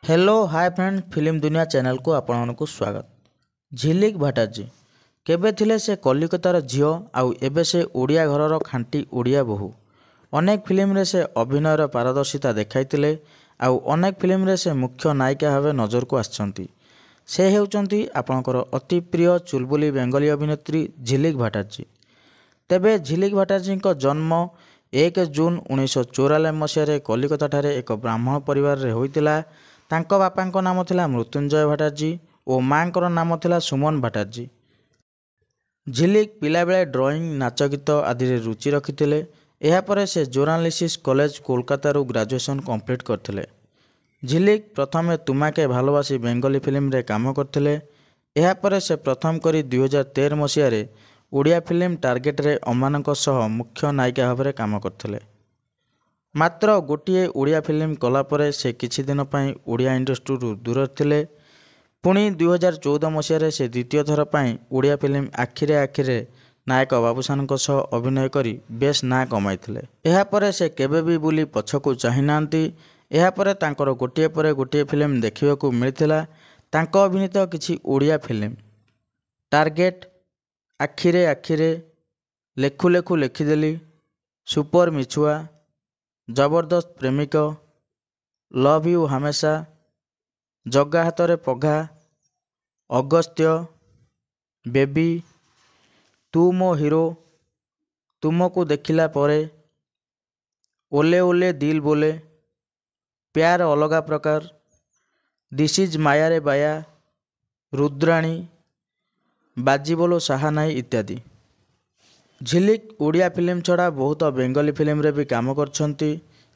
Hello hi friend film दुनिया channel को आपण को स्वागत। झिलिक भट्टार्जी केबे थिले से कलिकतार झियो आउ एबे से ओडिया घरर खांटी ओडिया बोहू। अनेक फिल्म रे से अभिनयर पारदर्शिता देखाइतिले आउ अनेक फिल्म रे से मुख्य नायिका भावे नजर को आछंती। से हेउचंती आपणकर अति प्रिय चुलबुली बेंगली अभिनेत्री झिलिक भट्टार्जी। तेबे झिलिक भट्टार्जी जन्म 1 जून 1994 मसीह कलिकता ठारे एक ब्राह्मण परिवार रे होइतिला। तांको बापांको नाम थिला मृत्युंजय भट्टार्जी और मांकर नाम थिला सुमन भट्टार्जी। झिलिक पिलाबेले ड्रॉइंग नाच गीत आदि रे रुचि रखिथिले। एहा परे से जर्नालिसिस कॉलेज कोलकाता ग्रेजुएशन कंप्लीट करथिले। झिलिक प्रथमे तुमाके भालोबासी बेंगली फिल्म रे काम करथिले। एहा परे से प्रथम करी 2013 मसीह रे ओडिया फिल्म टार्गेट रे अमानक सह मुख्य नायिका भाव काम करथिले। मात्र गोटे ओडिया फिल्म कला परे से किछि दिन पई ओडिया इंडस्ट्री दूर थिले। पुणी 2014 मसीह से द्वितीय थर पई ओडिया फिल्म आखिरे आखिरे नायक बाबूसान सह अभिनय करी बेस ना कमाइथिले। एहा परे से केबे भी बुली पछकु चाहि नांती। एहा परे तांकर गोटे परे गोटे फिल्म देखिबाकू मिलिथिला। तांको अभिनीत किछि ओडिया फिल्म टार्गेट, आखिरे आखिरे, लेखु लेखु लेखिदेली, सुपर मिछुआ, जबरदस्त प्रेमिक, लव यू हमेशा, जगा हाथरे पघा, अगस्त्य, बेबी, तू मो हीरो, तुमको देखिला परे, ओले ओले दिल बोले, प्यार अलगा प्रकार, दिस इज माया रे बाया, रुद्राणी, बाजी बोलो साहानाई इत्यादि। झिलिक ओडिया फिल्म छड़ा बहुत बेंगली फिल्म रे भी काम करछंती।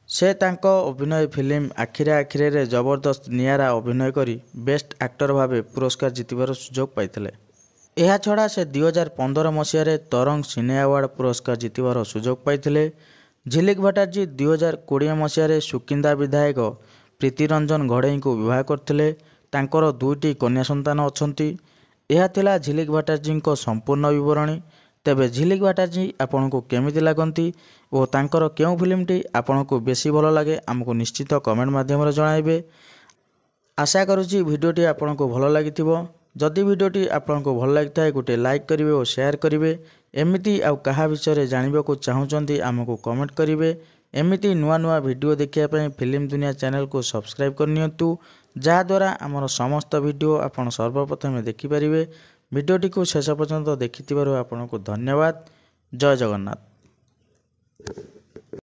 से तांको अभिनय फिल्म आखिरे आखिरे रे जबरदस्त नियारा अभिनय करी बेस्ट एक्टर भावे पुरस्कार जितबार सुजोग पाइथिले। एहा छड़ा से 2015 मसीह रे तरंग सिने अवार्ड पुरस्कार जितबार सुजोग पाइथिले। झिलिक भट्टार्जी 2020 मसीह रे सुकिंदा विधायक प्रीति रंजन घड़ई को विवाह करथिले। तांकर दुईटी कन्या संतान अछंती। एहा थिला झिलिक भट्टार्जी को संपूर्ण विवरणी। तेबे झिलिक भट्टार्जी आपन को केमिति लागंती और तांकर केउ फिल्मटी आपन को बेसी भलो लागे हमको निश्चित कमेंट माध्यम रे जणाइबे। आशा करूची वीडियोटी आपन को भलो लागिथिबो। जदि वीडियोटी आपन को भलो लागिथाय गोटे लाइक करिवे और शेयर करिवे। एमिति आउ कहा विषय रे जानिबा को चाहुचंती हमको कमेंट करिवे। एमिति नुआ नुआ वीडियो देखिया पय फिल्म दुनिया चैनल को सब्सक्राइब करनियंतु, जहा द्वारा हमर समस्त वीडियो आपन सर्वप्रथम देखि परिवे। वीडियोटी को शेष पर्यंत देखिथिबारु आपनको धन्यवाद। जय जगन्नाथ।